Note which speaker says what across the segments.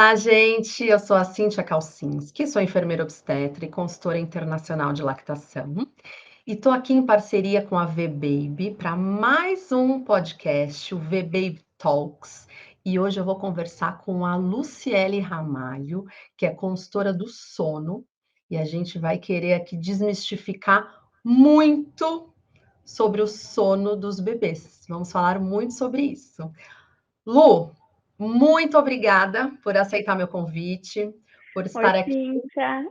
Speaker 1: Olá, gente. Eu sou a Cíntia Kalsinski, sou enfermeira obstetra e consultora internacional de lactação. E estou aqui em parceria com a V-Baby para mais um podcast, o V-Baby Talks. E hoje eu vou conversar com a Luciele Ramalho, que é consultora do sono, e a gente vai querer aqui desmistificar muito sobre o sono dos bebês. Vamos falar muito sobre isso. Lu, muito obrigada por aceitar meu convite, por
Speaker 2: Oi,
Speaker 1: estar aqui.
Speaker 2: Cíntia.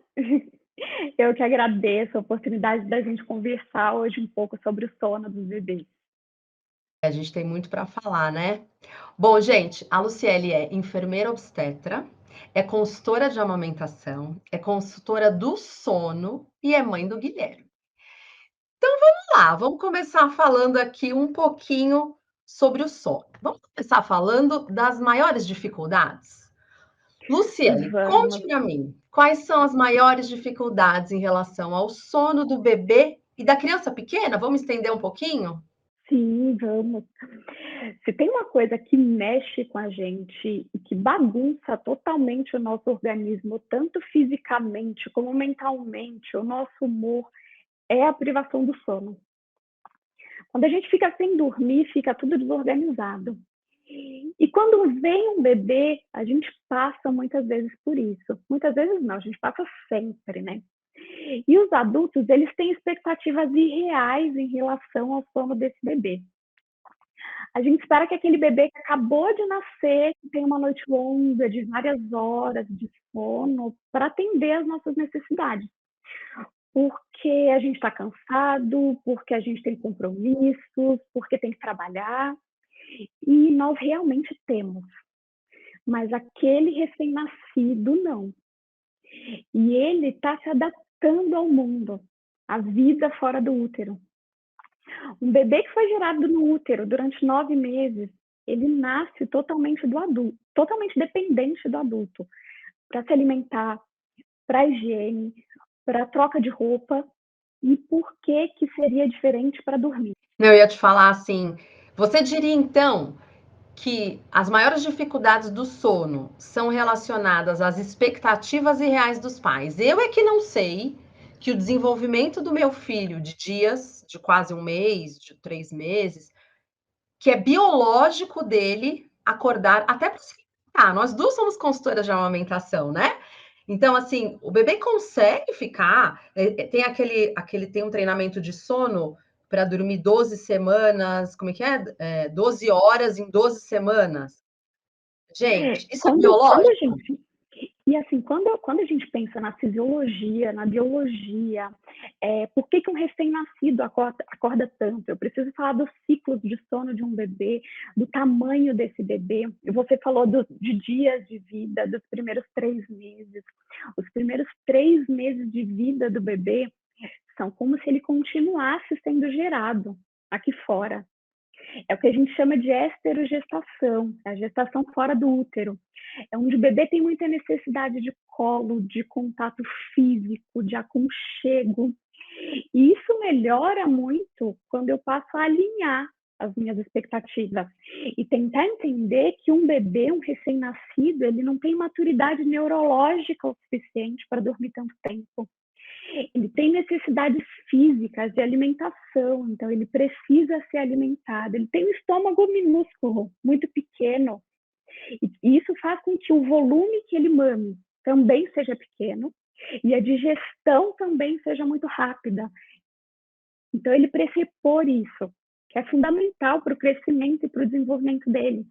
Speaker 2: Eu que agradeço a oportunidade da gente conversar hoje um pouco sobre o sono dos bebês.
Speaker 1: A gente tem muito para falar, né? Bom, gente, a Luciele é enfermeira obstetra, é consultora de amamentação, é consultora do sono e é mãe do Guilherme. Vamos começar falando aqui um pouquinho sobre o sono. Vamos começar falando das maiores dificuldades? Luciele,
Speaker 2: Vamos,
Speaker 1: conte para mim, quais são as maiores dificuldades em relação ao sono do bebê e da criança pequena? Vamos estender um pouquinho?
Speaker 2: sim, vamos. Se tem uma coisa que mexe com a gente e que bagunça totalmente o nosso organismo, tanto fisicamente como mentalmente, o nosso humor, é a privação do sono. Quando a gente fica sem dormir, fica tudo desorganizado. E quando vem um bebê, a gente passa muitas vezes por isso. Muitas vezes não, a gente passa sempre, né? E os adultos, eles têm expectativas irreais em relação ao sono desse bebê. A gente espera que aquele bebê que acabou de nascer, que tenha uma noite longa, de várias horas de sono, para atender às nossas necessidades. Porque a gente está cansado, porque a gente tem compromissos, porque tem que trabalhar. E nós realmente temos. Mas aquele recém-nascido, não. E ele está se adaptando ao mundo, à vida fora do útero. Um bebê que foi gerado no útero durante 9 meses, ele nasce totalmente do adulto, totalmente dependente do adulto, para se alimentar, para higiene, para troca de roupa. E por que que seria diferente para dormir?
Speaker 1: Eu ia te falar assim, você diria então que as maiores dificuldades do sono são relacionadas às expectativas irreais dos pais. Eu é que não sei que o desenvolvimento do meu filho de dias, de quase um mês, de 3 meses, que é biológico dele acordar até para se alimentar. Nós duas somos consultoras de amamentação, né? Então, assim, o bebê consegue ficar. Tem tem um treinamento de sono para dormir 12 semanas, como é que é? 12 horas em 12 semanas. Gente, isso é
Speaker 2: Quando a
Speaker 1: biológico?
Speaker 2: gente E assim, quando a gente pensa na fisiologia, na biologia, por que, que um recém-nascido acorda tanto? Eu preciso falar dos ciclos de sono de um bebê, do tamanho desse bebê. Você falou de dias de vida, dos primeiros 3 meses. Os primeiros 3 meses de vida do bebê são como se ele continuasse sendo gerado aqui fora. É o que a gente chama de esterogestação, a gestação fora do útero. É onde o bebê tem muita necessidade de colo, de contato físico, de aconchego. E isso melhora muito quando eu passo a alinhar as minhas expectativas e tentar entender que um bebê, um recém-nascido, ele não tem maturidade neurológica o suficiente para dormir tanto tempo. Ele tem necessidades físicas de alimentação, então ele precisa ser alimentado. Ele tem um estômago minúsculo, muito pequeno, e isso faz com que o volume que ele mame também seja pequeno e a digestão também seja muito rápida. Então ele pressupor isso, que é fundamental para o crescimento e para o desenvolvimento dele.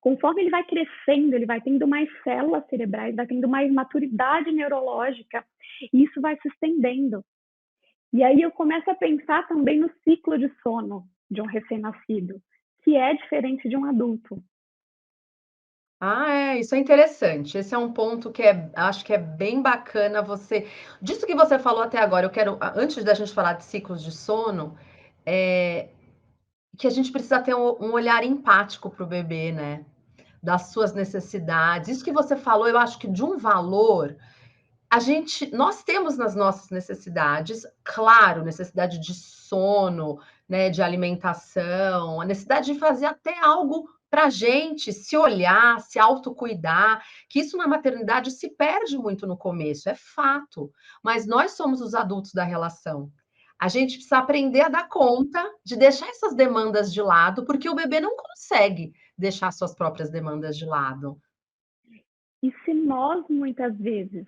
Speaker 2: Conforme ele vai crescendo, ele vai tendo mais células cerebrais, vai tendo mais maturidade neurológica, e isso vai se estendendo. E aí eu começo a pensar também no ciclo de sono de um recém-nascido, que é diferente de um adulto.
Speaker 1: Isso é interessante. Esse é um ponto que acho que é bem bacana você. Disso que você falou até agora, eu quero, antes da gente falar de ciclos de sono, é, que a gente precisa ter um olhar empático para o bebê, né? Das suas necessidades. Isso que você falou, eu acho que de um valor, nós temos nas nossas necessidades, claro, necessidade de sono, né, de alimentação, a necessidade de fazer até algo para a gente se olhar, se autocuidar, que isso na maternidade se perde muito no começo, é fato. Mas nós somos os adultos da relação. A gente precisa aprender a dar conta de deixar essas demandas de lado, porque o bebê não consegue deixar suas próprias demandas de lado.
Speaker 2: E se nós, muitas vezes,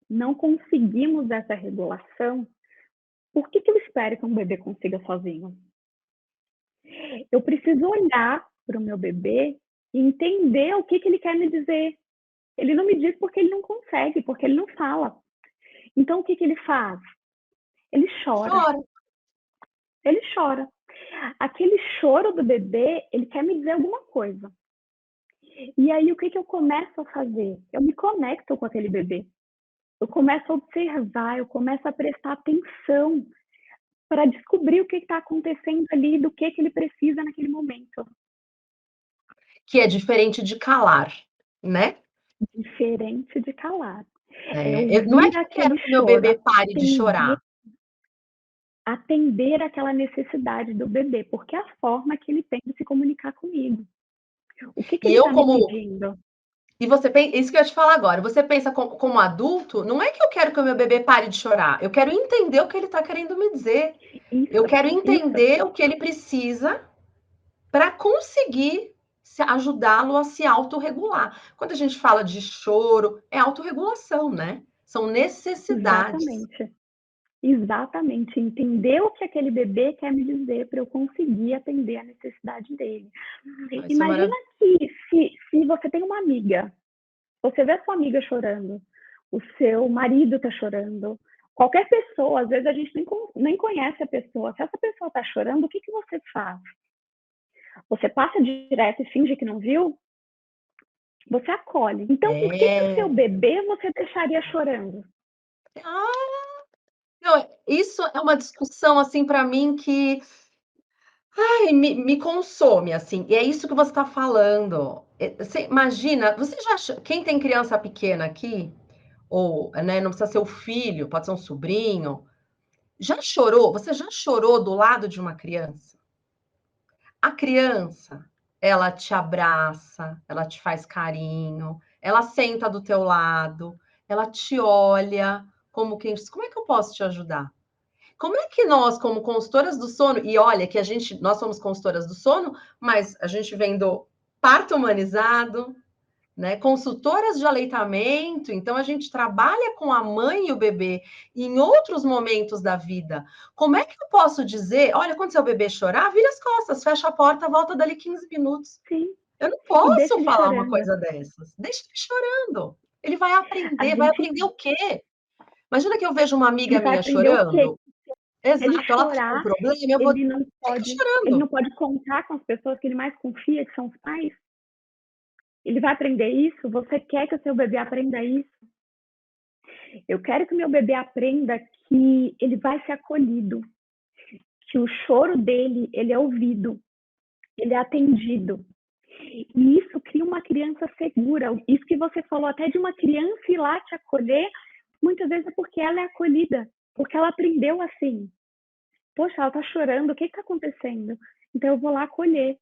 Speaker 2: não conseguimos essa regulação, por que eu espero que um bebê consiga sozinho? Eu preciso olhar para o meu bebê e entender o que ele quer me dizer. Ele não me diz porque ele não consegue, porque ele não fala. Então, o que ele faz? Ele chora.
Speaker 1: Chora.
Speaker 2: Ele chora. Aquele choro do bebê, ele quer me dizer alguma coisa. E aí, o que eu começo a fazer? Eu me conecto com aquele bebê. Eu começo a observar, eu começo a prestar atenção para descobrir o que está acontecendo ali, do que ele precisa naquele momento.
Speaker 1: Que é diferente de calar, né?
Speaker 2: Diferente de calar. É
Speaker 1: Não é
Speaker 2: ouvir
Speaker 1: que eu quero
Speaker 2: aquele
Speaker 1: que meu
Speaker 2: choro,
Speaker 1: bebê pare de chorar.
Speaker 2: atender aquela necessidade do bebê, porque é a forma que ele tem de se comunicar comigo. O que
Speaker 1: E
Speaker 2: ele
Speaker 1: eu
Speaker 2: está me
Speaker 1: como
Speaker 2: pedindo?
Speaker 1: e você pensa, isso que eu ia te falar agora, você pensa como adulto, não é que eu quero que o meu bebê pare de chorar, eu quero entender o que ele está querendo me dizer. Eu
Speaker 2: Isso,
Speaker 1: quero
Speaker 2: isso,
Speaker 1: entender o que ele precisa para conseguir ajudá-lo a se autorregular. Quando a gente fala de choro, é autorregulação, né? São necessidades.
Speaker 2: exatamente. Exatamente, entender o que aquele bebê quer me dizer para eu conseguir atender a necessidade dele.
Speaker 1: Isso é
Speaker 2: Imagina
Speaker 1: maravilhoso.
Speaker 2: que se você tem uma amiga, você vê a sua amiga chorando, o seu marido está chorando, qualquer pessoa, às vezes a gente nem conhece a pessoa. Se essa pessoa está chorando, o que você faz? Você passa direto e finge que não viu? Você acolhe. Então, por que o seu
Speaker 1: É.
Speaker 2: bebê você deixaria chorando?
Speaker 1: Ah, não, isso é uma discussão assim para mim que ai, me consome, assim, e é isso que você está falando. Você imagina, você já quem tem criança pequena aqui, ou, né, não precisa ser o filho, pode ser um sobrinho, já chorou? Você já chorou do lado de uma criança? A criança, ela te abraça, ela te faz carinho, ela senta do teu lado, ela te olha como quem diz: "Como é que eu posso te ajudar?". Como é que nós, como consultoras do sono, e olha que nós somos consultoras do sono, mas a gente vem do parto humanizado, né? Consultoras de aleitamento, então a gente trabalha com a mãe e o bebê em outros momentos da vida. Como é que eu posso dizer, olha, quando seu bebê chorar, vira as costas, fecha a porta, volta dali 15 minutos.
Speaker 2: Sim,
Speaker 1: Eu não
Speaker 2: e deixa
Speaker 1: posso
Speaker 2: ele
Speaker 1: falar uma
Speaker 2: chorando.
Speaker 1: coisa dessas. Deixa ele chorando. Ele
Speaker 2: A
Speaker 1: vai
Speaker 2: gente,
Speaker 1: aprender o quê? Imagina que eu vejo uma
Speaker 2: ele
Speaker 1: amiga
Speaker 2: vai
Speaker 1: minha
Speaker 2: aprender o quê?
Speaker 1: chorando.
Speaker 2: Se ele
Speaker 1: Exato, ela tá com um
Speaker 2: chorar,
Speaker 1: problema, eu vou
Speaker 2: ele não
Speaker 1: fica
Speaker 2: pode, ele não
Speaker 1: chorando.
Speaker 2: pode contar com as pessoas que ele mais confia, que são os pais. Ele vai aprender isso? Você quer que o seu bebê aprenda isso? Eu quero que o meu bebê aprenda que ele vai ser acolhido, que o choro dele, ele é ouvido, ele é atendido. E isso cria uma criança segura. Isso que você falou, até de uma criança ir lá te acolher, muitas vezes é porque ela é acolhida, porque ela aprendeu assim. Poxa, ela está chorando, o que está acontecendo? Então eu vou lá acolher,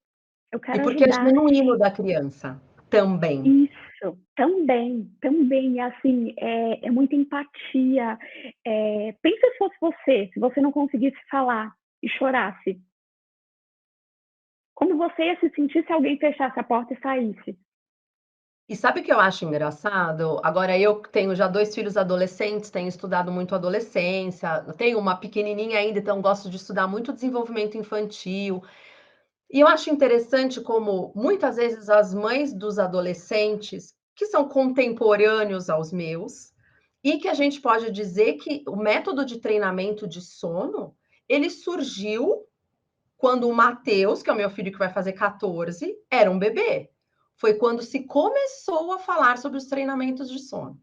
Speaker 2: eu
Speaker 1: E
Speaker 2: quero
Speaker 1: porque é
Speaker 2: ajudar.
Speaker 1: genuíno da criança, também.
Speaker 2: Isso, também, também, assim, é muita empatia. Pensa se fosse você, se você não conseguisse falar e chorasse. Como você ia se sentir se alguém fechasse a porta e saísse?
Speaker 1: E sabe o que eu acho engraçado? Agora eu tenho já 2 filhos adolescentes, tenho estudado muito adolescência, eu tenho uma pequenininha ainda, então gosto de estudar muito desenvolvimento infantil. E eu acho interessante como muitas vezes as mães dos adolescentes, que são contemporâneos aos meus, e que a gente pode dizer que o método de treinamento de sono, ele surgiu quando o Mateus, que é o meu filho que vai fazer 14, era um bebê. Foi quando se começou a falar sobre os treinamentos de sono.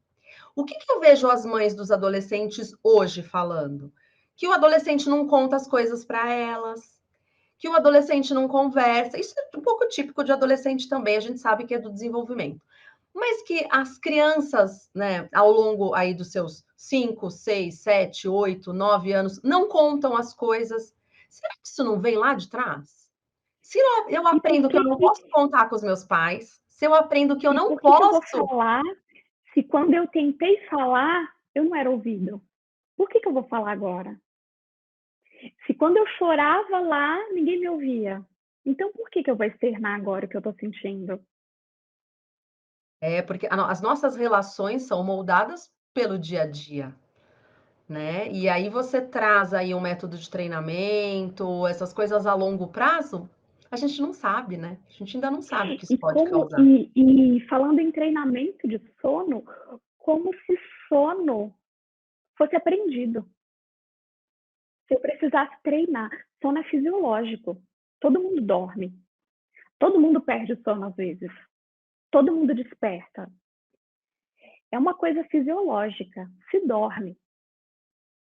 Speaker 1: O que eu vejo as mães dos adolescentes hoje falando? Que o adolescente não conta as coisas para elas, que o adolescente não conversa. Isso é um pouco típico de adolescente também, a gente sabe que é do desenvolvimento. Mas que as crianças, né, ao longo aí dos seus 5, 6, 7, 8, 9 anos, não contam as coisas, será que isso não vem lá de trás? Se eu
Speaker 2: E por
Speaker 1: aprendo que
Speaker 2: que
Speaker 1: eu não
Speaker 2: que
Speaker 1: posso contar com os meus pais, se eu aprendo que eu
Speaker 2: e
Speaker 1: não
Speaker 2: por que que eu vou
Speaker 1: posso.
Speaker 2: falar se quando eu tentei falar, eu não era ouvido? Por que que eu vou falar agora? Se quando eu chorava lá, ninguém me ouvia. Então por que que eu vou externar agora o que eu tô sentindo?
Speaker 1: É, porque as nossas relações são moldadas pelo dia a dia, né? E aí você traz aí um método de treinamento, essas coisas a longo prazo, a gente não sabe, né? A gente ainda não sabe o que isso
Speaker 2: E
Speaker 1: pode
Speaker 2: como
Speaker 1: causar.
Speaker 2: falando em treinamento de sono, como se sono fosse aprendido. Se eu precisasse treinar, sono é fisiológico. Todo mundo dorme. Todo mundo perde o sono às vezes. Todo mundo desperta. É uma coisa fisiológica. Se dorme.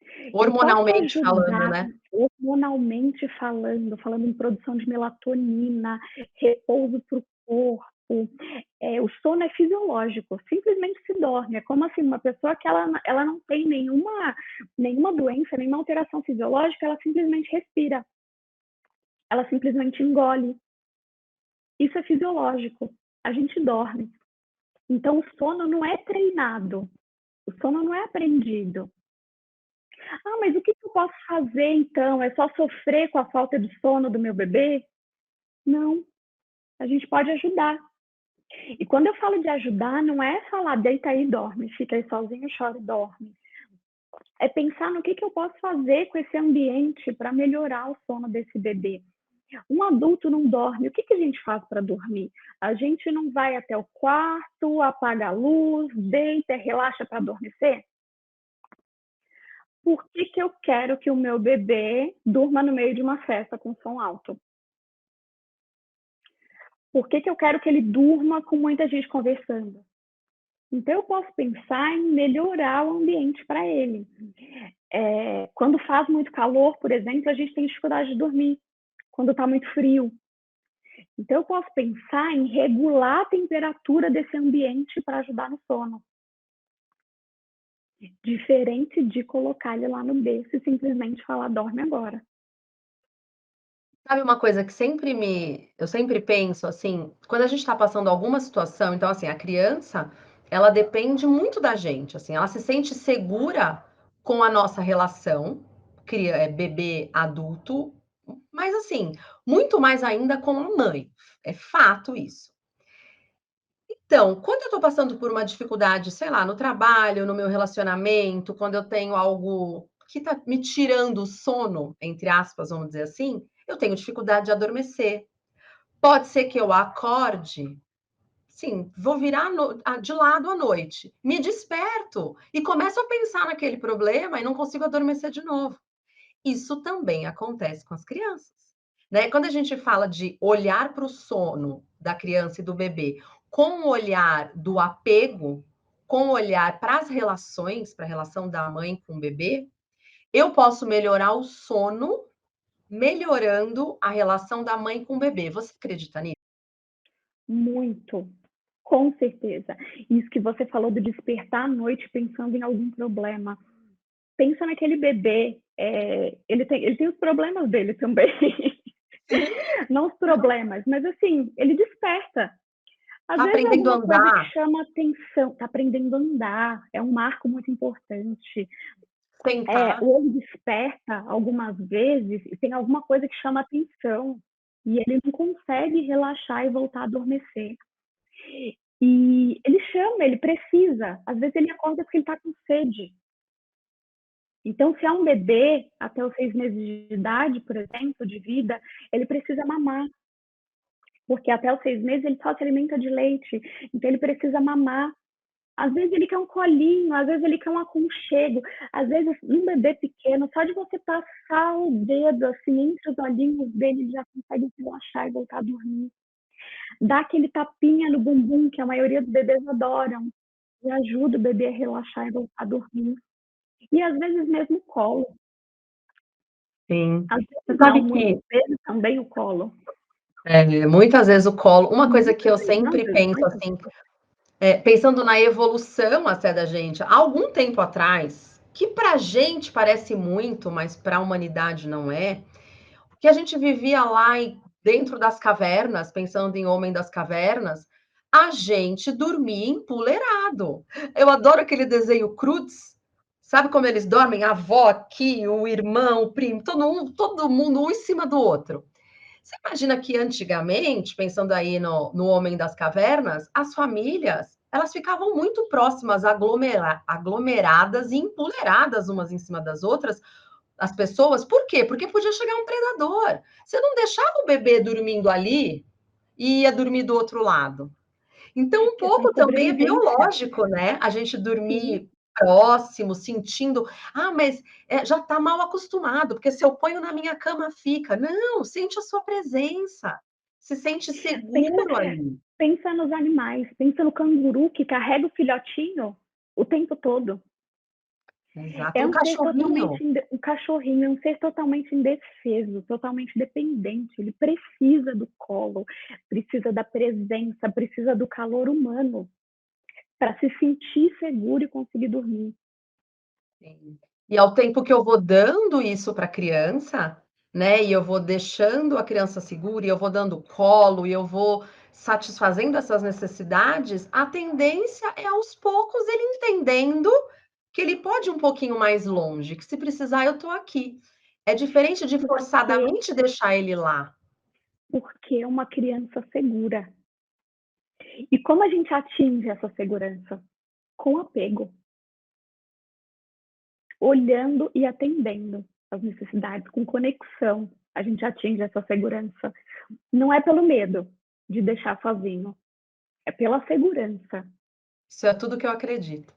Speaker 2: Eu posso
Speaker 1: Hormonalmente falando,
Speaker 2: ajudar
Speaker 1: né?
Speaker 2: hormonalmente falando, falando em produção de melatonina, repouso para o corpo. O sono é fisiológico, simplesmente se dorme. É como assim, uma pessoa que ela não tem nenhuma doença, nenhuma alteração fisiológica, ela simplesmente respira, ela simplesmente engole. Isso é fisiológico. A gente dorme. Então, o sono não é treinado, o sono não é aprendido. Ah, mas o que eu posso fazer então? É só sofrer com a falta de sono do meu bebê? Não, a gente pode ajudar. E quando eu falo de ajudar, não é falar deita aí e dorme, fica aí sozinho, chora e dorme. É pensar no que eu posso fazer com esse ambiente para melhorar o sono desse bebê. Um adulto não dorme, o que a gente faz para dormir? A gente não vai até o quarto, apaga a luz, deita, relaxa para adormecer? Por que eu quero que o meu bebê durma no meio de uma festa com som alto? Por que eu quero que ele durma com muita gente conversando? Então, eu posso pensar em melhorar o ambiente para ele. Quando faz muito calor, por exemplo, a gente tem dificuldade de dormir. Quando está muito frio. Então, eu posso pensar em regular a temperatura desse ambiente para ajudar no sono. Diferente de colocar ele lá no berço e simplesmente falar, dorme agora.
Speaker 1: Sabe uma coisa que eu sempre penso, assim, quando a gente está passando alguma situação, então, assim, a criança, ela depende muito da gente, assim, ela se sente segura com a nossa relação, bebê, adulto, mas, assim, muito mais ainda com a mãe, é fato isso. Então, quando eu estou passando por uma dificuldade, sei lá, no trabalho, no meu relacionamento, quando eu tenho algo que está me tirando o sono, entre aspas, vamos dizer assim, eu tenho dificuldade de adormecer. Pode ser que eu acorde, sim, vou virar de lado à noite, me desperto e começo a pensar naquele problema e não consigo adormecer de novo. Isso também acontece com as crianças, né? Quando a gente fala de olhar para o sono da criança e do bebê com o olhar do apego, com o olhar para as relações, para a relação da mãe com o bebê, eu posso melhorar o sono melhorando a relação da mãe com o bebê. Você acredita nisso?
Speaker 2: Muito, com certeza. Isso que você falou do despertar à noite pensando em algum problema. Pensa naquele bebê, ele tem os problemas dele também. Não os problemas, mas assim, ele desperta. Às
Speaker 1: Tá
Speaker 2: vezes é
Speaker 1: aprendendo a
Speaker 2: alguma coisa que
Speaker 1: andar,
Speaker 2: chama atenção, está aprendendo a andar, é um marco muito importante.
Speaker 1: sentar.
Speaker 2: O olho desperta algumas vezes e tem alguma coisa que chama atenção e ele não consegue relaxar e voltar a adormecer. E ele chama, ele precisa. Às vezes ele acorda porque ele está com sede. Então, se é um bebê até os 6 meses de idade, por exemplo, de vida, ele precisa mamar, porque até os 6 meses ele só se alimenta de leite, então ele precisa mamar. Às vezes ele quer um colinho, às vezes ele quer um aconchego, às vezes um bebê pequeno, só de você passar o dedo assim entre os olhinhos dele, ele já consegue relaxar e voltar a dormir. Dá aquele tapinha no bumbum, que a maioria dos bebês adoram, e ajuda o bebê a relaxar e voltar a dormir. E às vezes mesmo o colo.
Speaker 1: Sim.
Speaker 2: Às
Speaker 1: Você
Speaker 2: vezes não,
Speaker 1: sabe
Speaker 2: muitas
Speaker 1: que
Speaker 2: vezes também o colo.
Speaker 1: muitas vezes o colo. Uma coisa que
Speaker 2: Muitas
Speaker 1: eu
Speaker 2: vezes, não às
Speaker 1: sempre
Speaker 2: vezes,
Speaker 1: penso
Speaker 2: muitas
Speaker 1: assim,
Speaker 2: vezes.
Speaker 1: pensando na evolução até da gente, há algum tempo atrás, que para a gente parece muito, mas para a humanidade não é. que a gente vivia lá dentro das cavernas, pensando em Homem das Cavernas, a gente dormia empoleirado. Eu adoro aquele desenho Croods, sabe como eles dormem? A avó aqui, o irmão, o primo, todo mundo um em cima do outro. Você imagina que antigamente, pensando aí no Homem das Cavernas, as famílias elas ficavam muito próximas, aglomeradas e empoleiradas umas em cima das outras, as pessoas. Por quê? Porque podia chegar um predador. Você não deixava o bebê dormindo ali e ia dormir do outro lado. Então, um
Speaker 2: Questão
Speaker 1: pouco
Speaker 2: de
Speaker 1: também é
Speaker 2: sobrevivência.
Speaker 1: biológico, né? A gente
Speaker 2: Sim,
Speaker 1: dormir próximo, sentindo, mas já está mal acostumado, porque se eu ponho na minha cama fica. Não, sente a sua presença, se sente
Speaker 2: pensa,
Speaker 1: seguro ali.
Speaker 2: pensa nos animais, pensa no canguru que carrega o filhotinho o tempo todo.
Speaker 1: Exato,
Speaker 2: É
Speaker 1: um
Speaker 2: um ser
Speaker 1: cachorrinho.
Speaker 2: totalmente, um cachorrinho, é um ser totalmente indefeso, totalmente dependente. Ele precisa do colo, precisa da presença, precisa do calor humano para se sentir seguro e conseguir dormir.
Speaker 1: Sim. E ao tempo que eu vou dando isso para a criança, né, e eu vou deixando a criança segura, e eu vou dando colo, e eu vou satisfazendo essas necessidades, a tendência é aos poucos ele entendendo que ele pode ir um pouquinho mais longe, que se precisar eu estou aqui. É diferente de
Speaker 2: Porque,
Speaker 1: forçadamente deixar ele lá.
Speaker 2: porque é uma criança segura. E como a gente atinge essa segurança? Com apego, olhando e atendendo as necessidades, com conexão, a gente atinge essa segurança. Não é pelo medo de deixar sozinho, é pela segurança.
Speaker 1: Isso é tudo que eu acredito.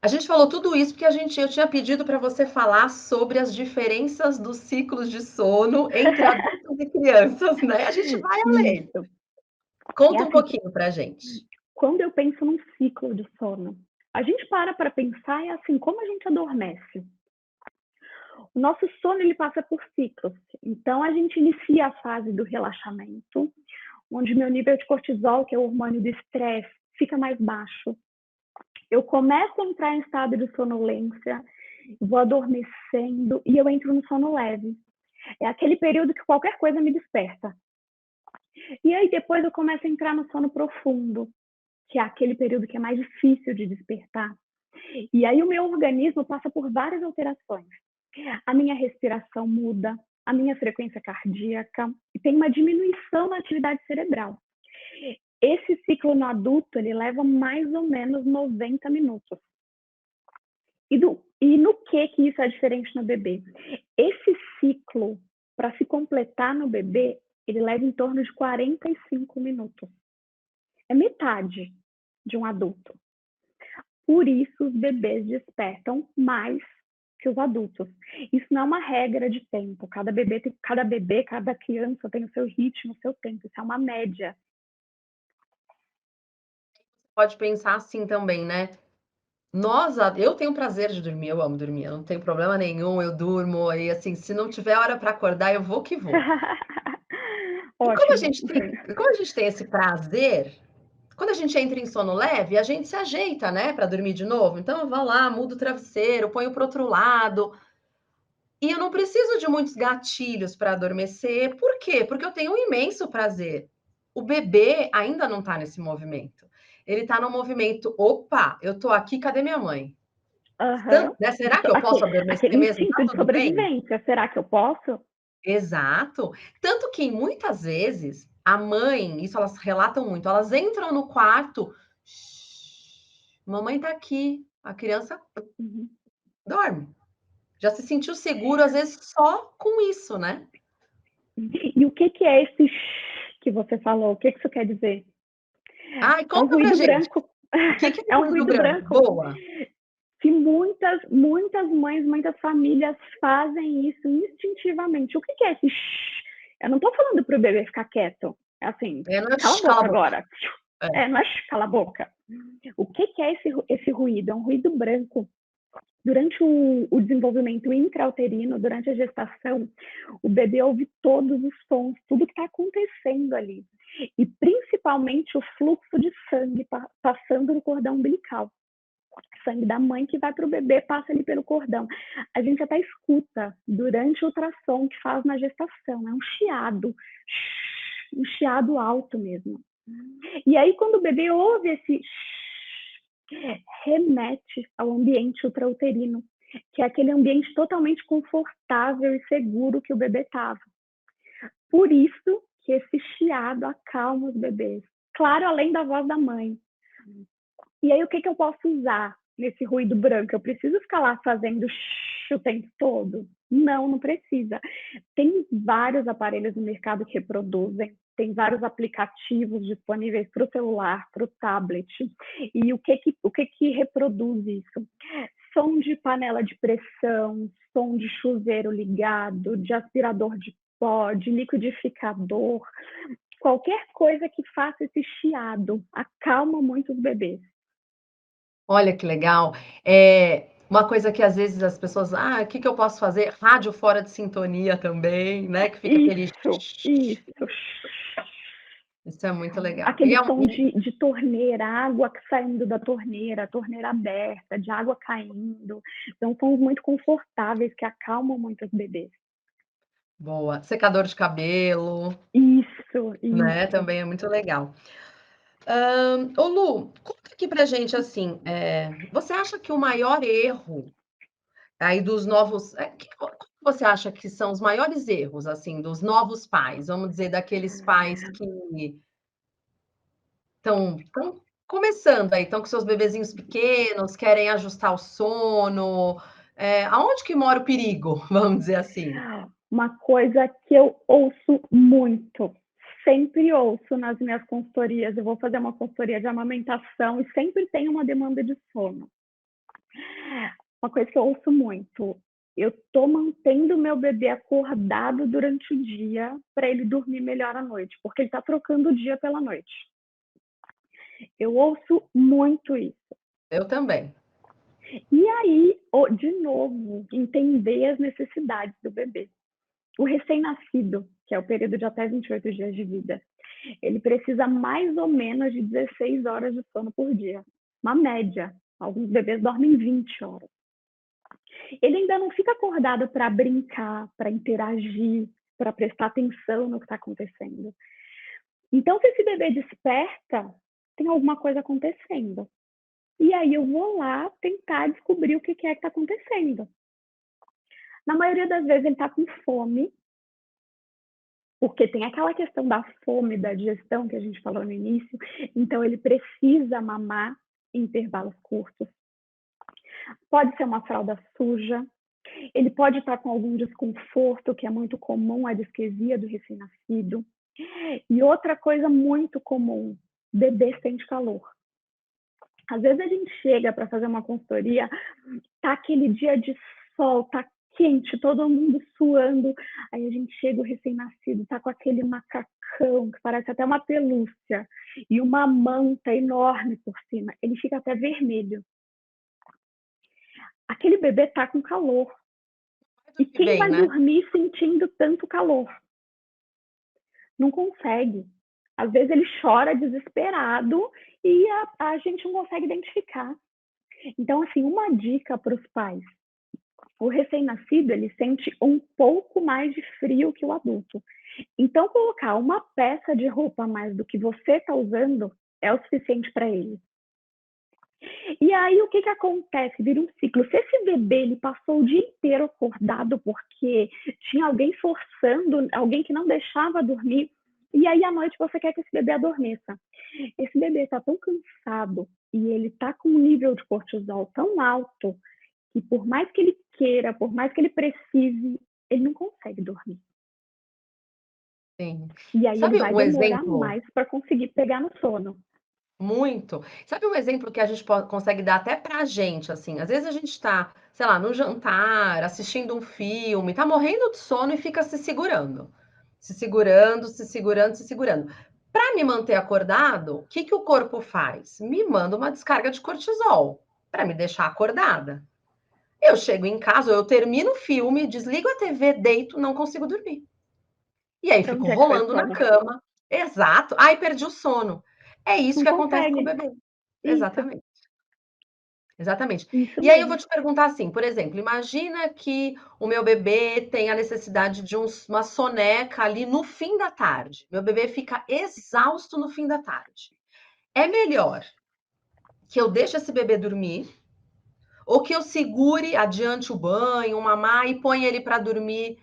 Speaker 1: A gente falou tudo isso porque eu tinha pedido para você falar sobre as diferenças dos ciclos de sono entre adultos e crianças, né? A gente vai além.
Speaker 2: Isso. É
Speaker 1: Conta um
Speaker 2: assim,
Speaker 1: pouquinho pra gente.
Speaker 2: quando eu penso num ciclo de sono, a gente para pensar, é assim, como a gente adormece. O nosso sono ele passa por ciclos. Então a gente inicia a fase do relaxamento, onde meu nível de cortisol, que é o hormônio do estresse, fica mais baixo. Eu começo a entrar em estado de sonolência, vou adormecendo e eu entro no sono leve. É aquele período que qualquer coisa me desperta. E aí depois eu começo a entrar no sono profundo, que é aquele período que é mais difícil de despertar. E aí o meu organismo passa por várias alterações. A minha respiração muda, a minha frequência cardíaca, e tem uma diminuição na atividade cerebral. Esse ciclo no adulto, ele leva mais ou menos 90 minutos. E no que isso é diferente no bebê? Esse ciclo, para se completar no bebê, ele leva em torno de 45 minutos. É metade de um adulto. Por isso, os bebês despertam mais que os adultos. Isso não é uma regra de tempo. Cada bebê, cada criança tem o seu ritmo, o seu tempo. Isso é uma média.
Speaker 1: Pode pensar assim também, né? Eu tenho prazer de dormir, eu amo dormir, eu não tenho problema nenhum, eu durmo e assim, se não tiver hora para acordar, eu vou que vou. E
Speaker 2: Ótimo.
Speaker 1: como a gente tem esse prazer, quando a gente entra em sono leve, a gente se ajeita, né, para dormir de novo. Então eu vou lá, mudo o travesseiro, ponho para o outro lado. E eu não preciso de muitos gatilhos para adormecer. Por quê? Porque eu tenho um imenso prazer. O bebê ainda não está nesse movimento. Ele está no movimento, opa, eu estou aqui, cadê minha mãe?
Speaker 2: Aham.
Speaker 1: Né, será que eu posso adormecer
Speaker 2: Aquele
Speaker 1: mesmo? Tá
Speaker 2: instinto de
Speaker 1: tudo bem?
Speaker 2: sobrevivência. Será que eu posso?
Speaker 1: Exato. Tanto que muitas vezes a mãe, isso elas relatam muito, elas entram no quarto, mamãe tá aqui, a criança
Speaker 2: Uhum.
Speaker 1: dorme. Já se sentiu seguro, às vezes, só com isso, né?
Speaker 2: E o que é esse que você falou? O que isso quer dizer?
Speaker 1: Ai,
Speaker 2: É um
Speaker 1: conta pra
Speaker 2: ruído
Speaker 1: gente,
Speaker 2: branco.
Speaker 1: o que que é
Speaker 2: É um
Speaker 1: ruído
Speaker 2: ruído
Speaker 1: branco?
Speaker 2: branco
Speaker 1: Boa.
Speaker 2: que muitas mães, muitas famílias fazem isso instintivamente. O que é esse? Eu não estou falando para o bebê ficar quieto. É assim,
Speaker 1: É, não é
Speaker 2: cala a
Speaker 1: cala a
Speaker 2: boca
Speaker 1: boca.
Speaker 2: agora.
Speaker 1: É.
Speaker 2: Não é cala a boca. O que é esse ruído? É um ruído branco. Durante o desenvolvimento intrauterino, durante a gestação, o bebê ouve todos os sons, tudo que está acontecendo ali. E principalmente o fluxo de sangue passando no cordão umbilical. Sangue da mãe que vai para o bebê, passa ali pelo cordão. A gente até escuta durante o ultrassom que faz na gestação, é um chiado alto mesmo. E aí, quando o bebê ouve esse remete ao ambiente ultrauterino, que é aquele ambiente totalmente confortável e seguro que o bebê estava. Por isso que esse chiado acalma os bebês. Claro, além da voz da mãe. E aí, o que eu posso usar nesse ruído branco? Eu preciso ficar lá fazendo o tempo todo? Não, não precisa. Tem vários aparelhos no mercado que reproduzem, tem vários aplicativos disponíveis para o celular, para o tablet. E o que reproduz isso? Som de panela de pressão, som de chuveiro ligado, de aspirador de pó, de liquidificador, qualquer coisa que faça esse chiado, acalma muito os bebês.
Speaker 1: Olha que legal. Uma coisa que às vezes as pessoas: "Ah, o que que eu posso fazer?" Rádio fora de sintonia também, né, que fica aquele
Speaker 2: Isso.
Speaker 1: isso é muito legal. E
Speaker 2: Aquele
Speaker 1: é um
Speaker 2: som de torneira, água saindo da torneira, torneira aberta, de água caindo. São sons muito confortáveis que acalmam muito os bebês.
Speaker 1: boa. Secador de cabelo,
Speaker 2: Isso,
Speaker 1: né,
Speaker 2: isso.
Speaker 1: também é muito legal. Ô Lu, conta aqui pra gente, assim, você acha que o maior erro aí dos novos qual que você acha que são os maiores erros, assim, dos novos pais? Vamos dizer, daqueles pais que estão começando aí, estão com seus bebezinhos pequenos, querem ajustar o sono, aonde que mora o perigo, vamos dizer assim?
Speaker 2: Uma coisa que eu ouço muito, sempre ouço nas minhas consultorias, eu vou fazer uma consultoria de amamentação e sempre tem uma demanda de sono. Uma coisa que eu ouço muito, eu tô mantendo meu bebê acordado durante o dia para ele dormir melhor à noite, porque ele tá trocando o dia pela noite. Eu ouço muito isso.
Speaker 1: Eu também.
Speaker 2: E aí, de novo, entender as necessidades do bebê. O recém-nascido, que é o período de até 28 dias de vida, ele precisa mais ou menos de 16 horas de sono por dia. Uma média. Alguns bebês dormem 20 horas. Ele ainda não fica acordado para brincar, para interagir, para prestar atenção no que está acontecendo. Então, se esse bebê desperta, tem alguma coisa acontecendo. E aí eu vou lá tentar descobrir o que é que está acontecendo. Na maioria das vezes ele está com fome, porque tem aquela questão da fome, da digestão que a gente falou no início, então ele precisa mamar em intervalos curtos. Pode ser uma fralda suja, ele pode estar com algum desconforto, que é muito comum, a disquesia do recém-nascido. E outra coisa muito comum, bebê sente calor. Às vezes a gente chega para fazer uma consultoria, tá aquele dia de sol, tá quente, todo mundo suando, aí a gente chega o recém-nascido, tá com aquele macacão que parece até uma pelúcia e uma manta enorme por cima, ele fica até vermelho. Aquele bebê tá com calor. E
Speaker 1: Que
Speaker 2: quem
Speaker 1: bem,
Speaker 2: vai
Speaker 1: né?
Speaker 2: dormir sentindo tanto calor? Não consegue. Às vezes ele chora desesperado e a gente não consegue identificar. Então, assim, uma dica para os pais: o recém-nascido ele sente um pouco mais de frio que o adulto. Então, colocar uma peça de roupa a mais do que você está usando é o suficiente para ele. E aí, o que acontece? Vira um ciclo. Se esse bebê ele passou o dia inteiro acordado porque tinha alguém forçando, alguém que não deixava dormir, e aí à noite você quer que esse bebê adormeça. Esse bebê está tão cansado e ele está com um nível de cortisol tão alto que por mais que ele queira, por mais que ele precise, ele não consegue dormir.
Speaker 1: Sim.
Speaker 2: E aí ele
Speaker 1: Sabe
Speaker 2: vai
Speaker 1: um
Speaker 2: demorar
Speaker 1: exemplo
Speaker 2: mais para conseguir pegar no sono.
Speaker 1: muito. Sabe um exemplo que a gente consegue dar até pra gente, assim, às vezes a gente tá, sei lá, no jantar, assistindo um filme, tá morrendo de sono e fica se segurando. Se segurando, se segurando, se segurando. Para me manter acordado, o que que o corpo faz? Me manda uma descarga de cortisol para me deixar acordada. Eu chego em casa, eu termino o filme, desligo a TV, deito, não consigo dormir. E aí
Speaker 2: Para
Speaker 1: fico
Speaker 2: onde é que foi o
Speaker 1: rolando na
Speaker 2: sono?
Speaker 1: cama. Exato. Ai, perdi o sono. É isso
Speaker 2: Não
Speaker 1: que acontece com o
Speaker 2: consegue.
Speaker 1: bebê.
Speaker 2: Isso.
Speaker 1: Exatamente. Exatamente.
Speaker 2: Isso
Speaker 1: E aí eu vou
Speaker 2: mesmo.
Speaker 1: te perguntar assim, por exemplo, imagina que o meu bebê tem a necessidade de uma soneca ali no fim da tarde. Meu bebê fica exausto no fim da tarde. É melhor que eu deixe esse bebê dormir ou que eu segure, adiante o banho, mamar e ponha ele para dormir,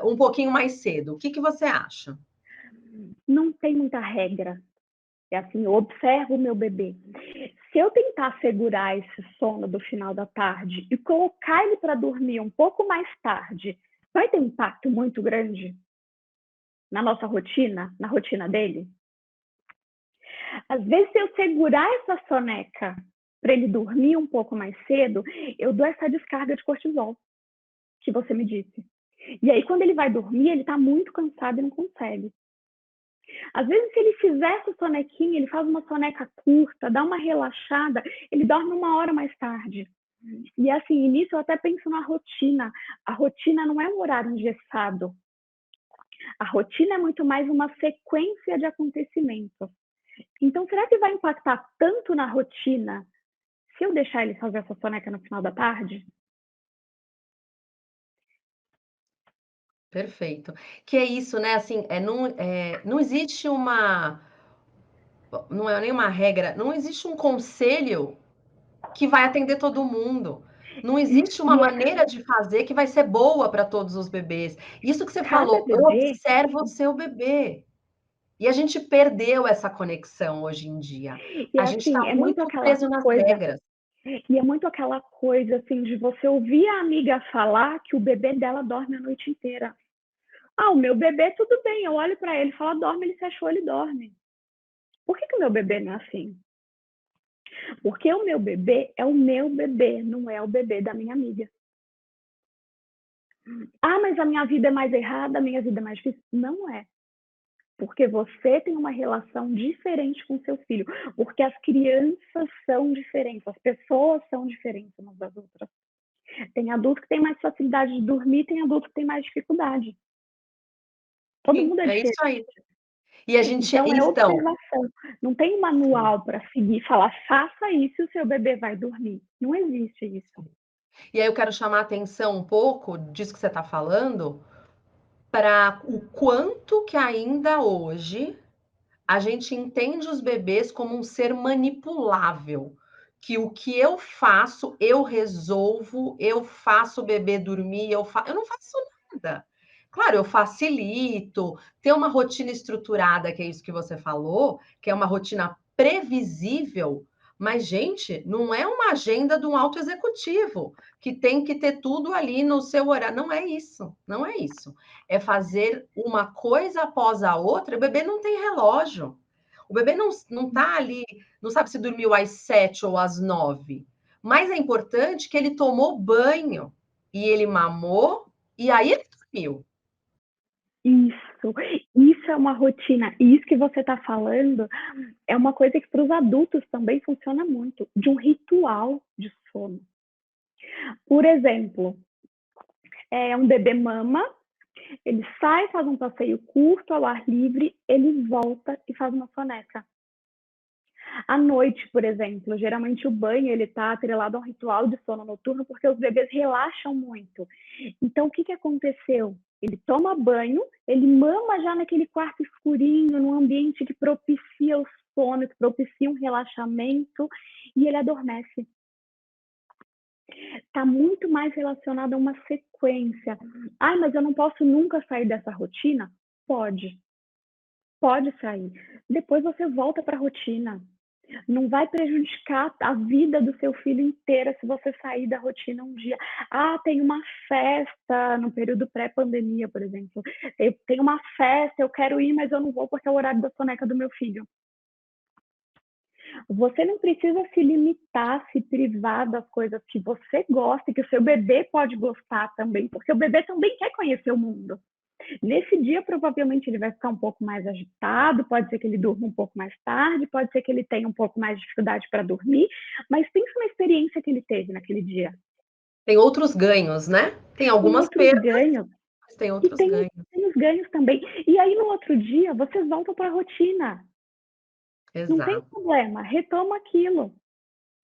Speaker 1: um pouquinho mais cedo? O que que você acha?
Speaker 2: Não tem muita regra. É assim, eu observo o meu bebê. Se eu tentar segurar esse sono do final da tarde e colocar ele para dormir um pouco mais tarde, vai ter um impacto muito grande na nossa rotina, na rotina dele? Às vezes, se eu segurar essa soneca para ele dormir um pouco mais cedo, eu dou essa descarga de cortisol que você me disse. E aí, quando ele vai dormir, ele está muito cansado e não consegue. Às vezes, se ele fizer essa sonequinha, ele faz uma soneca curta, dá uma relaxada, ele dorme 1 hora mais tarde. E assim, nisso eu até penso na rotina. A rotina não é um horário engessado. A rotina é muito mais uma sequência de acontecimentos. Então, será que vai impactar tanto na rotina se eu deixar ele fazer essa soneca no final da tarde?
Speaker 1: Perfeito. Que é isso, né, assim, não existe uma não é nenhuma regra, não existe um conselho que vai atender todo mundo. Não existe uma
Speaker 2: E é
Speaker 1: maneira de fazer que vai ser boa para todos os bebês. Isso que você
Speaker 2: cada
Speaker 1: falou,
Speaker 2: bebê.
Speaker 1: observa o seu bebê. E a gente perdeu essa conexão hoje em dia.
Speaker 2: E
Speaker 1: A
Speaker 2: é
Speaker 1: gente está
Speaker 2: assim, é muito
Speaker 1: muito
Speaker 2: aquela
Speaker 1: preso nas
Speaker 2: coisa.
Speaker 1: regras.
Speaker 2: E é muito aquela coisa assim de você ouvir a amiga falar que o bebê dela dorme a noite inteira. Ah, o meu bebê tudo bem, eu olho para ele e falo, dorme, ele fechou, ele dorme. Por que o meu bebê não é assim? Porque o meu bebê é o meu bebê, não é o bebê da minha amiga. Ah, mas a minha vida é mais errada, a minha vida é mais difícil. Não é. Porque você tem uma relação diferente com seu filho. Porque as crianças são diferentes, as pessoas são diferentes umas das outras. Tem adulto que tem mais facilidade de dormir, tem adulto que tem mais dificuldade. Todo
Speaker 1: Sim,
Speaker 2: mundo é
Speaker 1: é isso
Speaker 2: diferente.
Speaker 1: aí. E a gente
Speaker 2: Então, é
Speaker 1: então
Speaker 2: observação. Não tem um
Speaker 1: sim,
Speaker 2: manual para seguir e falar, faça isso e o seu bebê vai dormir. Não existe isso.
Speaker 1: sim. E aí eu quero chamar a atenção um pouco disso que você está falando, para o quanto que ainda hoje a gente entende os bebês como um ser manipulável, que o que eu faço, eu resolvo, eu faço o bebê dormir, eu não faço nada. Claro, eu facilito, ter uma rotina estruturada, que é isso que você falou, que é uma rotina previsível, mas, gente, não é uma agenda de um alto executivo, que tem que ter tudo ali no seu horário. Não é isso, não é isso. É fazer uma coisa após a outra. O bebê não tem relógio. O bebê não tá ali, não sabe se dormiu às 7 ou às 9. Mas é importante que ele tomou banho e ele mamou e aí ele dormiu.
Speaker 2: Isso, isso é uma rotina. E isso que você está falando é uma coisa que para os adultos também funciona muito, de um ritual de sono. Por exemplo, um bebê mama, ele sai, faz um passeio curto ao ar livre, ele volta e faz uma soneca. À noite, por exemplo, geralmente o banho ele está atrelado a um ritual de sono noturno porque os bebês relaxam muito. Então, o que, que aconteceu? Ele toma banho, ele mama já naquele quarto escurinho, num ambiente que propicia o sono, que propicia um relaxamento, e ele adormece. Está muito mais relacionado a uma sequência. Ah, mas eu não posso nunca sair dessa rotina? Pode, pode sair. Depois você volta para a rotina. Não vai prejudicar a vida do seu filho inteira se você sair da rotina um dia. Ah, tem uma festa no período pré-pandemia, por exemplo. Tem uma festa, eu quero ir, mas eu não vou porque é o horário da soneca do meu filho. Você não precisa se limitar, se privar das coisas que você gosta e que o seu bebê pode gostar também, porque o bebê também quer conhecer o mundo. Nesse dia, provavelmente, ele vai ficar um pouco mais agitado, pode ser que ele durma um pouco mais tarde, pode ser que ele tenha um pouco mais de dificuldade para dormir, mas pensa na experiência que ele teve naquele dia.
Speaker 1: Tem outros ganhos, né? Tem
Speaker 2: Tem
Speaker 1: algumas
Speaker 2: outros
Speaker 1: perdas,
Speaker 2: ganhos
Speaker 1: mas tem
Speaker 2: e
Speaker 1: outros
Speaker 2: tem,
Speaker 1: ganhos.
Speaker 2: tem os ganhos também. E aí, no outro dia, você volta para a rotina. Não tem
Speaker 1: Exato.
Speaker 2: problema, retoma aquilo.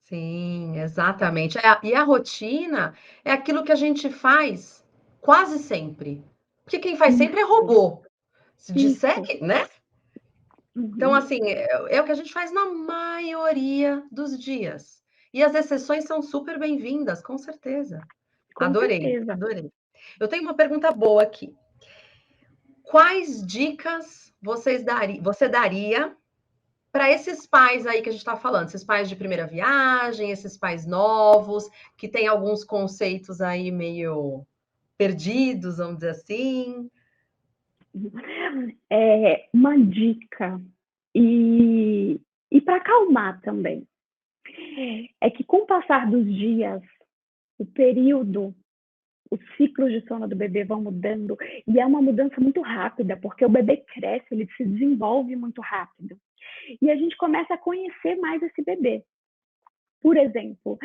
Speaker 1: Sim, exatamente. E a rotina é aquilo que a gente faz quase sempre, porque quem faz sempre é
Speaker 2: Isso,
Speaker 1: robô. Se disser
Speaker 2: isso.
Speaker 1: que, né? Então,
Speaker 2: Uhum,
Speaker 1: assim, é o que a gente faz na maioria dos dias. E as exceções são super bem-vindas, com certeza.
Speaker 2: com
Speaker 1: Adorei,
Speaker 2: certeza.
Speaker 1: adorei. Eu tenho uma pergunta boa aqui. Quais dicas você daria para esses pais aí que a gente está falando, esses pais de primeira viagem, esses pais novos, que têm alguns conceitos aí meio perdidos, vamos dizer assim?
Speaker 2: Uma dica, e para acalmar também, é que com o passar dos dias, o período, os ciclos de sono do bebê vão mudando, e é uma mudança muito rápida, porque o bebê cresce, ele se desenvolve muito rápido. E a gente começa a conhecer mais esse bebê. Por exemplo,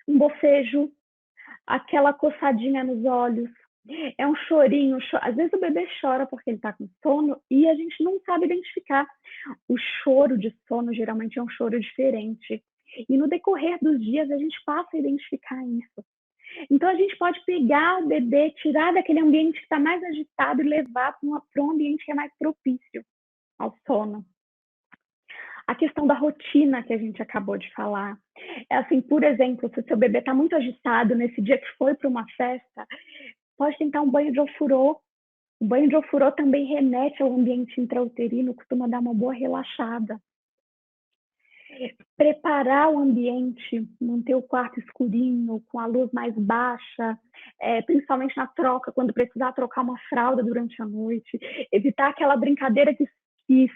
Speaker 2: um bocejo, aquela coçadinha nos olhos, é um chorinho. Às vezes o bebê chora porque ele está com sono e a gente não sabe identificar. O choro de sono geralmente é um choro diferente. E no decorrer dos dias a gente passa a identificar isso. Então a gente pode pegar o bebê, tirar daquele ambiente que está mais agitado e levar para um ambiente que é mais propício ao sono. A questão da rotina que a gente acabou de falar. É assim, por exemplo, se o seu bebê está muito agitado nesse dia que foi para uma festa, pode tentar um banho de ofurô. O banho de ofurô também remete ao ambiente intrauterino, costuma dar uma boa relaxada. Preparar o ambiente, manter o quarto escurinho, com a luz mais baixa, principalmente na troca, quando precisar trocar uma fralda durante a noite. Evitar aquela brincadeira que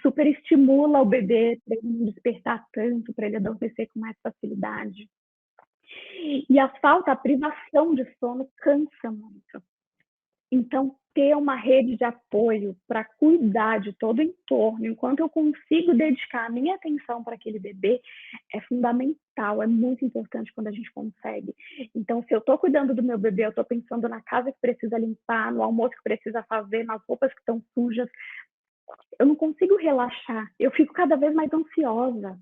Speaker 2: superestimula o bebê, para ele não despertar tanto, para ele adormecer com mais facilidade. E a falta, a privação de sono cansa muito. Então, ter uma rede de apoio para cuidar de todo o entorno, enquanto eu consigo dedicar a minha atenção para aquele bebê, é fundamental, é muito importante quando a gente consegue. Então, se eu estou cuidando do meu bebê, eu estou pensando na casa que precisa limpar, no almoço que precisa fazer, nas roupas que estão sujas, eu não consigo relaxar, eu fico cada vez mais ansiosa.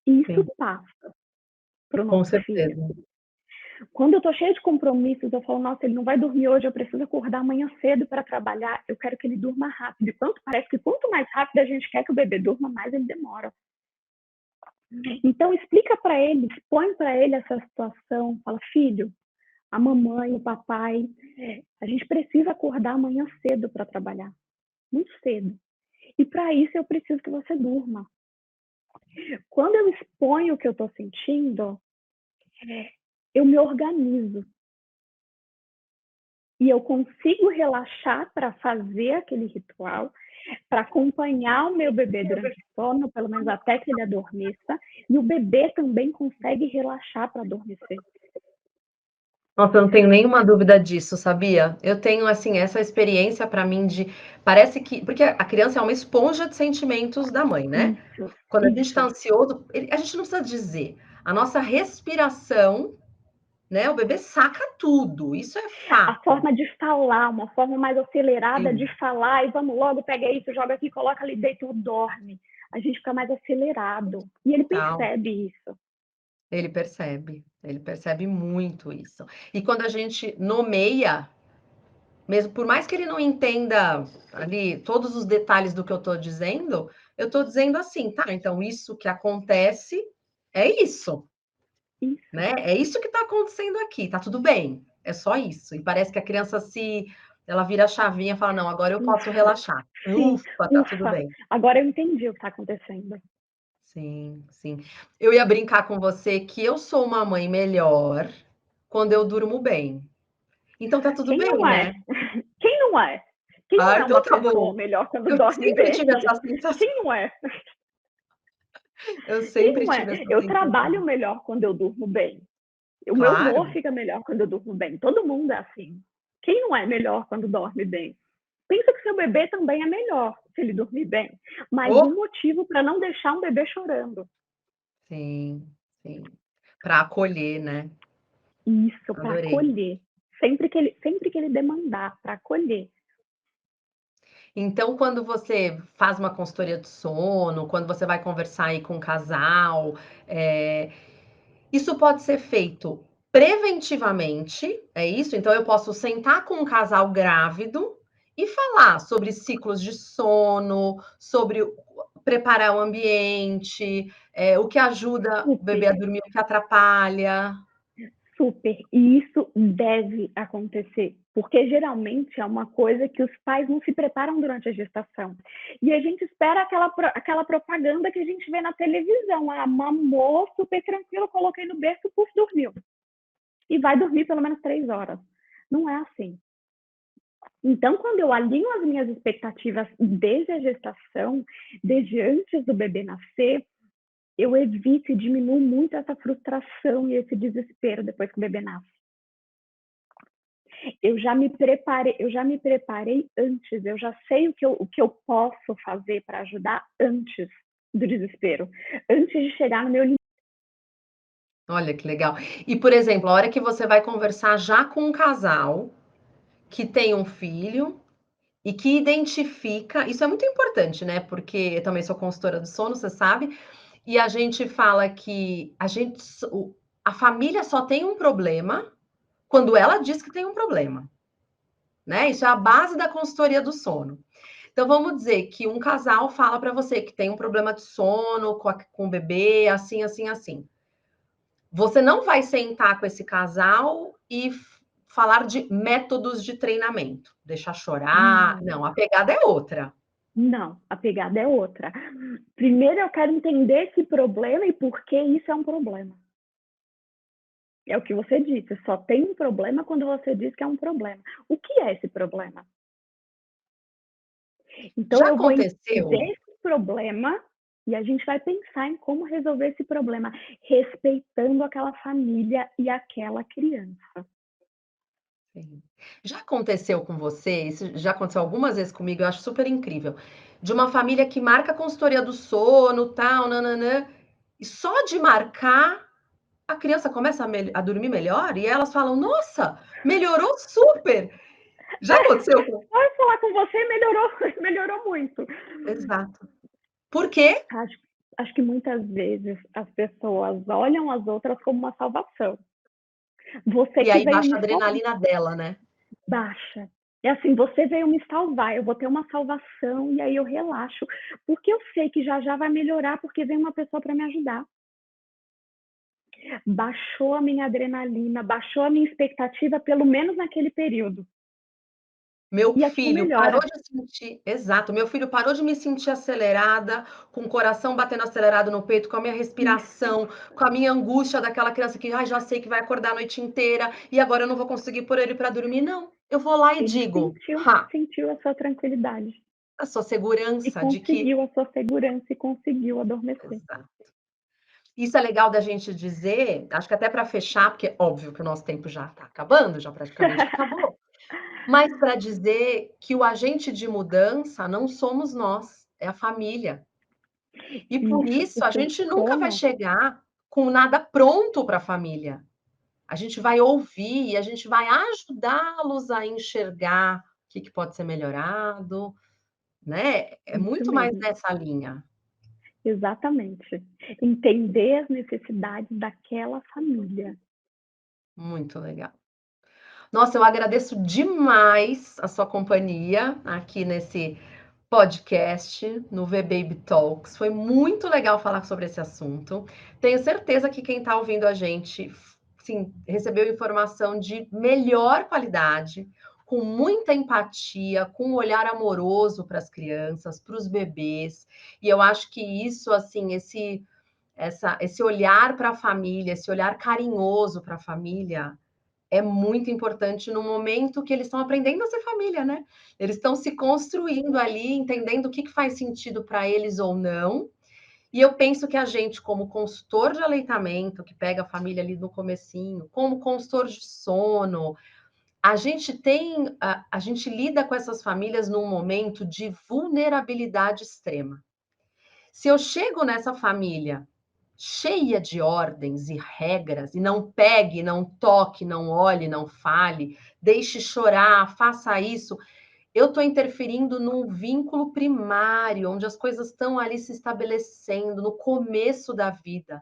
Speaker 2: E isso
Speaker 1: Sim,
Speaker 2: passa para o
Speaker 1: com
Speaker 2: nosso filho.
Speaker 1: certeza.
Speaker 2: Quando eu tô cheia de compromissos, eu falo, nossa, ele não vai dormir hoje, eu preciso acordar amanhã cedo para trabalhar, eu quero que ele durma rápido. E parece que quanto mais rápido a gente quer que o bebê durma, mais ele demora. Então, explica para ele, expõe para ele essa situação, fala, filho, a mamãe, o papai, a gente precisa acordar amanhã cedo para trabalhar, muito cedo. E para isso eu preciso que você durma. Quando eu exponho o que eu estou sentindo, eu me organizo. E eu consigo relaxar para fazer aquele ritual, para acompanhar o meu bebê durante o sono, pelo menos até que ele adormeça, e o bebê também consegue relaxar para adormecer.
Speaker 1: Nossa, eu não tenho nenhuma dúvida disso, sabia? Eu tenho, assim, essa experiência para mim de parece que porque a criança é uma esponja de sentimentos da mãe, né?
Speaker 2: Isso,
Speaker 1: Quando a gente está
Speaker 2: isso.
Speaker 1: ansioso, a gente não precisa dizer. A nossa respiração, né? O bebê saca tudo, isso é
Speaker 2: A
Speaker 1: fato.
Speaker 2: forma de falar, uma forma mais acelerada de
Speaker 1: Sim,
Speaker 2: falar, e vamos logo, pega isso, joga aqui, coloca ali dentro, dorme. A gente fica mais acelerado. E ele
Speaker 1: tal.
Speaker 2: percebe isso.
Speaker 1: Ele percebe muito isso. E quando a gente nomeia, mesmo por mais que ele não entenda ali todos os detalhes do que eu estou dizendo assim, tá, então isso que acontece é isso,
Speaker 2: Isso,
Speaker 1: né? É isso que está acontecendo aqui, tá tudo bem, é só isso. E parece que a criança ela vira a chavinha e fala, não, agora eu posso
Speaker 2: ufa.
Speaker 1: relaxar.
Speaker 2: Sim,
Speaker 1: Ufa, tá tudo
Speaker 2: ufa.
Speaker 1: bem.
Speaker 2: Agora eu entendi o que está acontecendo.
Speaker 1: Sim, sim. Eu ia brincar com você que eu sou uma mãe melhor quando eu durmo bem. Então tá tudo
Speaker 2: Quem
Speaker 1: bem,
Speaker 2: não é?
Speaker 1: né?
Speaker 2: Quem não é? Quem não
Speaker 1: Ah,
Speaker 2: é
Speaker 1: então
Speaker 2: uma
Speaker 1: tá
Speaker 2: pessoa
Speaker 1: bom.
Speaker 2: melhor quando
Speaker 1: Eu
Speaker 2: dorme
Speaker 1: sempre
Speaker 2: bem?
Speaker 1: tive essa sensação.
Speaker 2: Quem não é?
Speaker 1: Eu
Speaker 2: Quem
Speaker 1: sempre
Speaker 2: não é?
Speaker 1: tive essa
Speaker 2: Eu
Speaker 1: sensação.
Speaker 2: trabalho melhor quando eu durmo bem. O meu humor
Speaker 1: Claro.
Speaker 2: fica melhor quando eu durmo bem. Todo mundo é assim. Quem não é melhor quando dorme bem? Pensa que seu bebê também é melhor se ele dormir bem. Mas
Speaker 1: Oh,
Speaker 2: um motivo para não deixar um bebê chorando.
Speaker 1: sim, sim. Para acolher, né?
Speaker 2: Isso, para
Speaker 1: Adorei.
Speaker 2: acolher. Sempre que ele demandar, para acolher.
Speaker 1: Então, quando você faz uma consultoria de sono, quando você vai conversar aí com um casal, Isso pode ser feito preventivamente, é isso? Então eu posso sentar com um casal grávido e falar sobre ciclos de sono, sobre preparar o ambiente, o que ajuda o bebê
Speaker 2: Super,
Speaker 1: a dormir, o que atrapalha.
Speaker 2: super. E isso deve acontecer, porque geralmente é uma coisa que os pais não se preparam durante a gestação. E a gente espera aquela propaganda que a gente vê na televisão. Ah, mamou super tranquilo, coloquei no berço, puf, dormiu. E vai dormir pelo menos 3 horas. Não é assim. Então, quando eu alinho as minhas expectativas desde a gestação, desde antes do bebê nascer, eu evito e diminuo muito essa frustração e esse desespero depois que o bebê nasce. Eu já me preparei antes, eu já sei o que eu posso fazer para ajudar antes do desespero, antes de chegar no meu limite.
Speaker 1: Olha que legal. E, por exemplo, a hora que você vai conversar já com um casal que tem um filho e que identifica, isso é muito importante, né? Porque eu também sou consultora do sono, você sabe, e a gente fala que a família só tem um problema quando ela diz que tem um problema, né? Isso é a base da consultoria do sono. Então vamos dizer que um casal fala para você que tem um problema de sono com o bebê, assim, assim, assim. Você não vai sentar com esse casal e falar de métodos de treinamento, deixar chorar.
Speaker 2: Não,
Speaker 1: Não, a pegada é outra.
Speaker 2: não, a pegada é outra. Primeiro eu quero entender esse problema e por que isso é um problema. É o que você disse, só tem um problema quando você diz que é um problema. O que é esse problema? Então
Speaker 1: Já
Speaker 2: eu vou
Speaker 1: aconteceu?
Speaker 2: entender esse problema e a gente vai pensar em como resolver esse problema, respeitando aquela família e aquela criança.
Speaker 1: Sim. Já aconteceu com você, isso já aconteceu algumas vezes comigo, eu acho super incrível, de uma família que marca a consultoria do sono, tal, nananã, e só de marcar, a criança começa a dormir melhor e elas falam: "Nossa, melhorou super". Já aconteceu com
Speaker 2: Vai falar com você, melhorou, melhorou muito.
Speaker 1: exato. Por quê?
Speaker 2: Acho, acho que muitas vezes as pessoas olham as outras como uma salvação. Você
Speaker 1: E
Speaker 2: que
Speaker 1: aí
Speaker 2: veio
Speaker 1: baixa
Speaker 2: me
Speaker 1: a
Speaker 2: salvar,
Speaker 1: adrenalina dela, né.
Speaker 2: baixa. É assim, você veio me salvar, eu vou ter uma salvação e aí eu relaxo, porque eu sei que já já vai melhorar, porque vem uma pessoa para me ajudar. Baixou a minha adrenalina, baixou a minha expectativa, pelo menos naquele período.
Speaker 1: Meu
Speaker 2: E aquilo
Speaker 1: filho parou
Speaker 2: melhora.
Speaker 1: de sentir exato, meu filho parou de me sentir acelerada, com o coração batendo acelerado no peito, com a minha
Speaker 2: Isso.
Speaker 1: respiração, com a minha angústia daquela criança que: "Ai, já sei que vai acordar a noite inteira e agora eu não vou conseguir pôr ele para dormir". Não, eu vou lá e
Speaker 2: Ele
Speaker 1: digo:
Speaker 2: sentiu,
Speaker 1: "Ha",
Speaker 2: sentiu a sua tranquilidade.
Speaker 1: a sua
Speaker 2: E
Speaker 1: segurança de que
Speaker 2: conseguiu a sua segurança e conseguiu adormecer.
Speaker 1: exato. Isso é legal da gente dizer, acho que até para fechar, porque óbvio que o nosso tempo já está acabando, já praticamente acabou. Mas para dizer que o agente de mudança não somos nós, é a família. E por
Speaker 2: Isso,
Speaker 1: isso a
Speaker 2: porque o
Speaker 1: gente nunca vai
Speaker 2: sono,
Speaker 1: chegar com nada pronto para a família. A gente vai ouvir e a gente vai ajudá-los a enxergar o que que pode ser melhorado, né. É
Speaker 2: isso
Speaker 1: muito mais
Speaker 2: mesmo,
Speaker 1: nessa linha.
Speaker 2: exatamente. Entender as necessidades daquela família.
Speaker 1: Muito legal. Nossa, eu agradeço demais a sua companhia aqui nesse podcast, no V-Baby Talks. Foi muito legal falar sobre esse assunto. Tenho certeza que quem está ouvindo a gente, sim, recebeu informação de melhor qualidade, com muita empatia, com um olhar amoroso para as crianças, para os bebês. E eu acho que isso, assim, esse olhar para a família, esse olhar carinhoso para a família, é muito importante no momento que eles estão aprendendo a ser família, né. Eles estão se construindo ali, entendendo o que que faz sentido para eles ou não. E eu penso que a gente, como consultor de aleitamento, que pega a família ali no comecinho, como consultor de sono, a gente lida com essas famílias num momento de vulnerabilidade extrema. Se eu chego nessa família cheia de ordens e regras, e não pegue, não toque, não olhe, não fale, deixe chorar, faça isso, eu estou interferindo num vínculo primário, onde as coisas estão ali se estabelecendo, no começo da vida.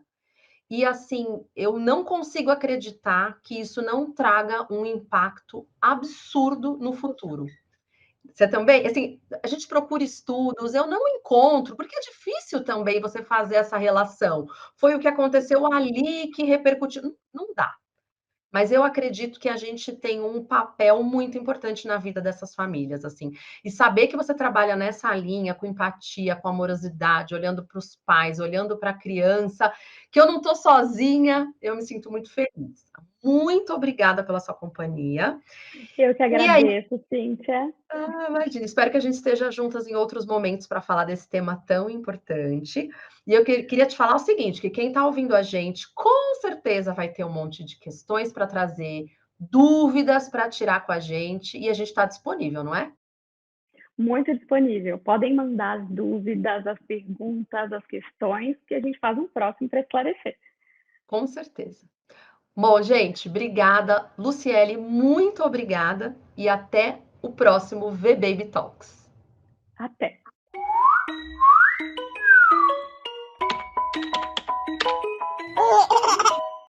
Speaker 1: E assim, eu não consigo acreditar que isso não traga um impacto absurdo no futuro. Você também? Assim, a gente procura estudos, eu não encontro, porque é difícil também você fazer essa relação. Foi o que aconteceu ali que repercutiu. Não dá. Mas eu acredito que a gente tem um papel muito importante na vida dessas famílias, assim. E saber que você trabalha nessa linha, com empatia, com amorosidade, olhando para os pais, olhando para a criança, que eu não estou sozinha, eu me sinto muito feliz. Muito obrigada pela sua companhia.
Speaker 2: Eu que
Speaker 1: E aí,
Speaker 2: agradeço, Cíntia.
Speaker 1: imagina, espero que a gente esteja juntas em outros momentos para falar desse tema tão importante. E eu queria te falar o seguinte, que quem está ouvindo a gente, com certeza vai ter um monte de questões para trazer, dúvidas para tirar com a gente, e a gente está disponível, não é?
Speaker 2: Muito disponível. Podem mandar as dúvidas, as perguntas, as questões, que a gente faz um próximo para esclarecer.
Speaker 1: Com certeza. Bom, gente, obrigada. Luciele, muito obrigada e até o próximo V-Baby Talks.
Speaker 2: Até!